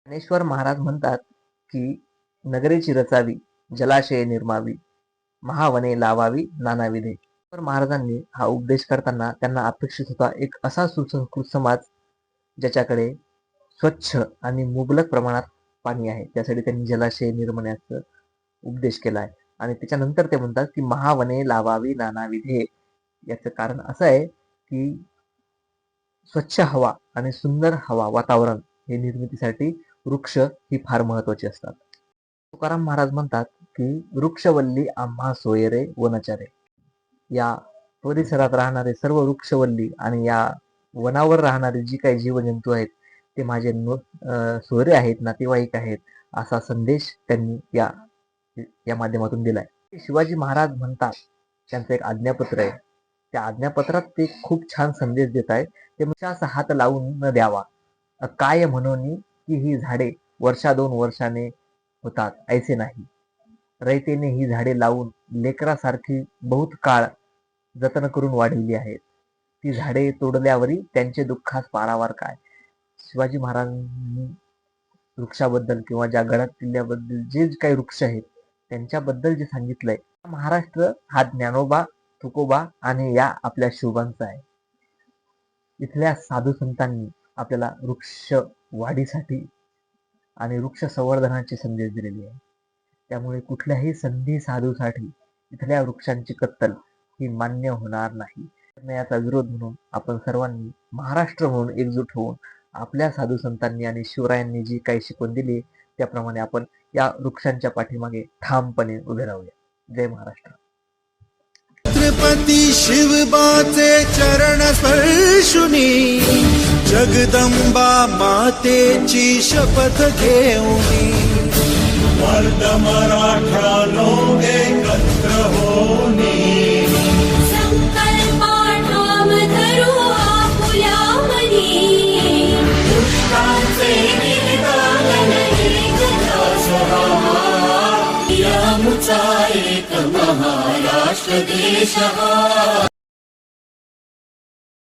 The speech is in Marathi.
ज्ञानेश्वर महाराज म्हणतात की नगरेची रचावी, जलाशये निर्मावी, महावने लावावी नानाविधे. ज्ञानेश्वर महाराजांनी हा उपदेश करताना त्यांना अपेक्षित होता एक असा सुसंस्कृत समाज ज्याच्याकडे स्वच्छ आणि मुबलक प्रमाणात पाणी आहे. त्यासाठी त्यांनी जलाशय निर्माणाचा उपदेश केला आहे. आणि त्याच्यानंतर ते म्हणतात की महावने लावावी नानाविधे. याचं कारण असं आहे की स्वच्छ हवा आणि सुंदर हवा वातावरण हे निर्मितीसाठी वृक्ष ही फार महत्वाची असतात. तुकाराम महाराज म्हणतात की वृक्षवल्ली आम्हा सोयरे वनचरे. या परिसरात राहणारे सर्व वृक्षवल्ली आणि या वनावर राहणारे जी काही जीवजंतू आहेत ते माझे सोयरे आहेत, नातेवाईक आहेत, असा संदेश त्यांनी या माध्यमातून दिलाय. शिवाजी महाराज म्हणतात, त्यांचं एक आज्ञापत्र आहे, त्या आज्ञापत्रात ते खूप छान संदेश देत आहेत. ते वृक्षास हात लावून न द्यावा, काय म्हणून की ही झाडे वर्षा 2 वर्षाने होतात ऐसे नाही. रयतेने ही झाडे लावून लेकरासारखी बहुत काळ जतन करून वाढविली आहेत. ती झाडे तोडल्यावरी त्यांचे दुःखास पारावार काय. शिवाजी महाराजांनी वृक्षाबद्दल किंवा ज्या गडात किल्ल्याबद्दल जे काही वृक्ष आहेत त्यांच्याबद्दल जे सांगितलंय, महाराष्ट्र हा ज्ञानोबा, तुकोबा आणि या आपल्या शिवबांचा आहे. इथल्या साधू संतांनी आपल्याला वृक्ष वाढीसाठी आणि वृक्ष संवर्धनाची संदेश दिलेली आहे. त्यामुळे कुठल्याही संधी साधूसाठी इथल्या वृक्षांची कत्तल ही मान्य होणार नाही. याचा विरोध म्हणून आपण सर्वांनी महाराष्ट्र म्हणून एकजूट होऊन आपल्या साधू संतांनी आणि शिवरायांनी जी काही शिकवण दिली त्याप्रमाणे आपण या वृक्षांच्या पाठीमागे ठामपणे उभे राहूया. जय महाराष्ट्र. छत्रपती शिवबाचे चरण स्पर्शुनी जगदंबा मातेची शपथ घेऊनी वर्ध मराठानो एकत्र होनी संकल्प ठाम धरू आपुल्या मनी दुष्टांचे निदान एक ध्यास हा यामुचा एक महाराष्ट्र देश हा.